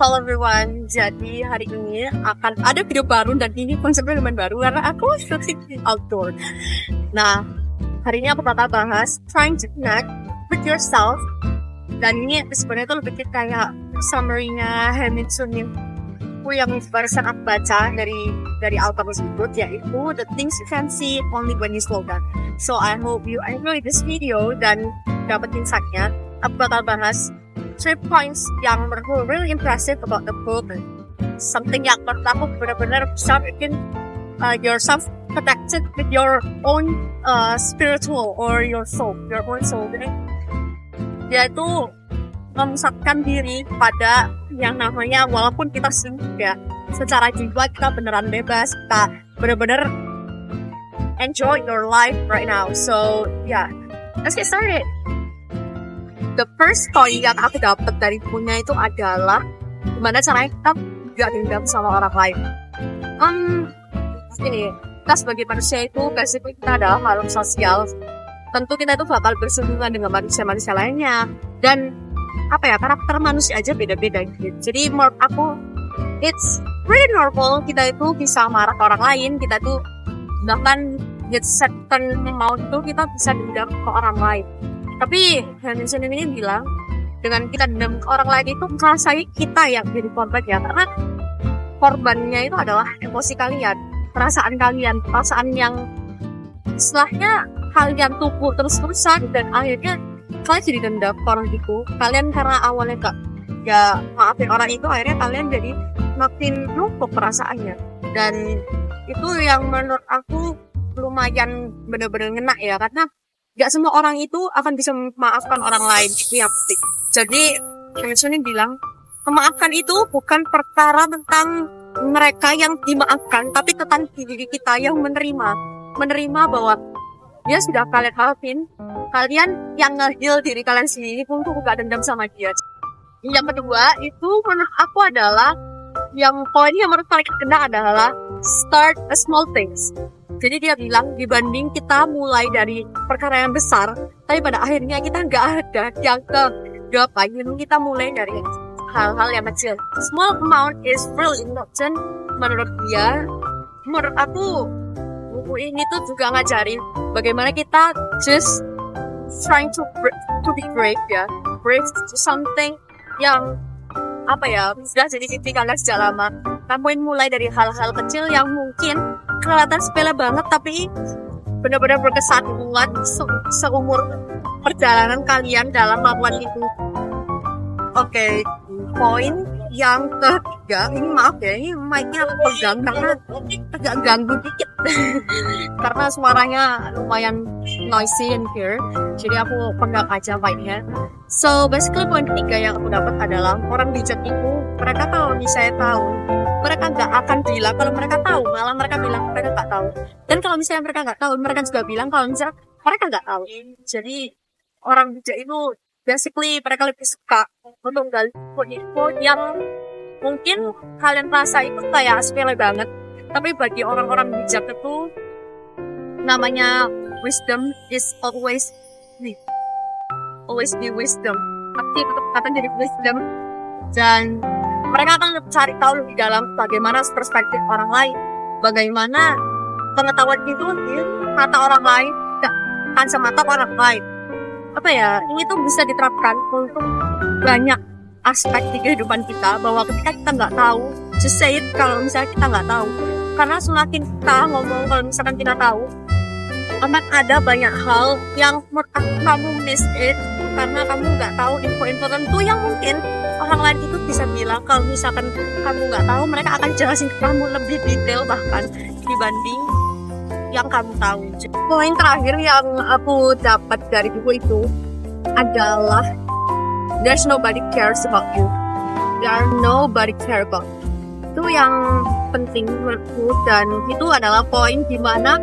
Hello everyone, jadi hari ini akan ada video baru dan ini konsepnya lumayan baru karena aku syuting di outdoor. Nah, hari ini aku bakal bahas trying to connect with yourself. Dan ini sebenarnya itu lebih kayak summary-nya Hamilton yang barusan aku baca dari author tersebut, yaitu the things you can see only when you slow down. So I hope you enjoy this video dan dapat insight-nya. Aku bakal bahas 3 points yang menurutku really impressive about the book. Something yang menurut aku benar-benar bisa bikin yourself connected with your own spiritual or your own soul. Dia itu memusatkan diri pada yang namanya, walaupun kita sibuk ya, secara jiwa kita beneran bebas, kita bener-bener enjoy your life right now. So yeah, let's get started. The first point yang aku dapat dari bukunya itu adalah gimana caranya kita gak dendam sama orang lain. Gini, kita sebagai manusia itu basically kita adalah makhluk sosial. Tentu kita itu bakal bersinggungan dengan manusia-manusia lainnya. Dan karakter manusia aja beda-beda gitu. Jadi menurut aku it's really normal kita itu bisa marah ke orang lain, kita tuh bahkan get certain amount itu kita bisa dendam ke orang lain. Tapi Hamilton ini bilang dengan kita dendam ke orang lain itu rasanya kita yang jadi korban ya, karena korbannya itu adalah emosi kalian, perasaan kalian, perasaan yang istilahnya kalian tumbuh terus-terusan dan akhirnya kalian jadi dendam ke orang itu. Kalian karena awalnya gak maafin orang itu, akhirnya kalian jadi makin numpuk perasaannya. Dan itu yang menurut aku lumayan bener-bener ngena ya, karena gak semua orang itu akan bisa memaafkan orang lain. Itu yang penting. Jadi Hamilton bilang memaafkan itu bukan perkara tentang mereka yang dimaafkan, tapi tentang diri kita yang menerima bahwa dia sudah kalian maafin, kalian yang nge-heal diri kalian sendiri untuk gak dendam sama dia. Yang kedua itu menurut aku adalah yang poin yang menurut paling kena adalah start a small things. Jadi dia bilang dibanding kita mulai dari perkara yang besar, tapi pada akhirnya kita nggak ada yang kegapain, kita mulai dari hal-hal yang kecil. Small amount is really important menurut dia. Menurut aku buku ini tuh juga ngajarin bagaimana kita just trying to be brave ya, brave to something yang sudah jadi mimpi kalian sejak lama. Kamu mulai dari hal-hal kecil yang mungkin kelihatan sepele banget, tapi benar-benar berkesan buat seumur perjalanan kalian dalam melakukan itu. Oke, poin yang ketiga, ini maaf ya, ini mic-nya aku pegang karena agak ganggu dikit karena suaranya lumayan noisy in here, jadi aku pegang aja mic-nya. So basically poin ketiga yang aku dapat adalah orang bijak itu, mereka kalau misalnya tahu, mereka nggak akan bilang kalau mereka tahu, malah mereka bilang mereka nggak tahu. Dan kalau misalnya mereka nggak tahu, mereka juga bilang kalau misalnya mereka nggak tahu. Jadi orang bijak itu basically mereka lebih suka untuk gali info yang mungkin kalian rasa itu kayak sepele banget, tapi bagi orang-orang bijak itu namanya wisdom is always be wisdom. Pasti tetap kata jadi wisdom, dan mereka akan cari tahu lebih dalam bagaimana perspektif orang lain, bagaimana pengetahuan itu di mata orang lain, kacamata orang lain. Ini tuh bisa diterapkan untuk banyak aspek di kehidupan kita, bahwa ketika kita nggak tahu, just say it kalau misalnya kita nggak tahu. Karena semakin kita ngomong kalau misalkan kita tahu, akan ada banyak hal yang menurut kamu miss it, karena kamu nggak tahu info-info tertentu yang mungkin orang lain itu bisa bilang kalau misalkan kamu nggak tahu, mereka akan jelasin ke kamu lebih detail bahkan dibanding yang kamu tahu. Poin terakhir yang aku dapat dari buku itu adalah there's nobody cares about you. There nobody care about you. Itu yang penting menurutku, dan itu adalah poin dimana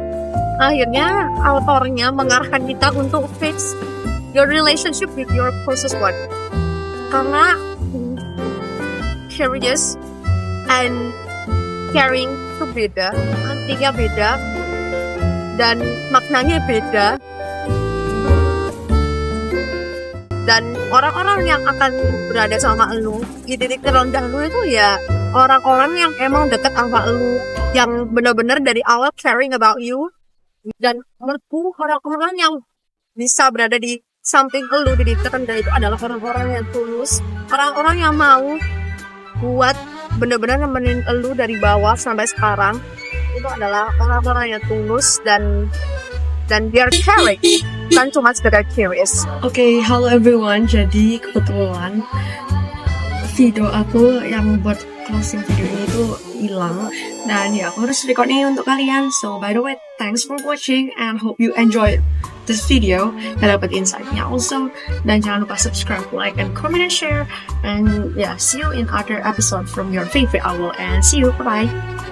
akhirnya autornya mengarahkan kita untuk fix your relationship with your closest one. Karena curious and caring itu beda, artinya beda, dan maknanya beda. Dan orang-orang yang akan berada sama lu di titik terendah lu itu ya orang-orang yang emang deket sama lu, yang benar-benar dari awal caring about you. Dan menurutku orang-orang yang bisa berada di samping lu di titik terendah itu adalah orang-orang yang tulus, orang-orang yang mau buat benar-benar nemenin lu dari bawah sampai sekarang. Itu adalah orang-orang yang tulus dan they are caring, bukan cuma sekedar curious. Oke, halo everyone. Jadi kebetulan video aku yang buat closing video ini tuh hilang, dan ya aku harus record ini untuk kalian. So by the way, thanks for watching and hope you enjoyed this video dan dapat insight-nya also. Dan jangan lupa subscribe, like, and comment and share. And yeah, see you in other episode from your favorite owl. And see you, bye bye.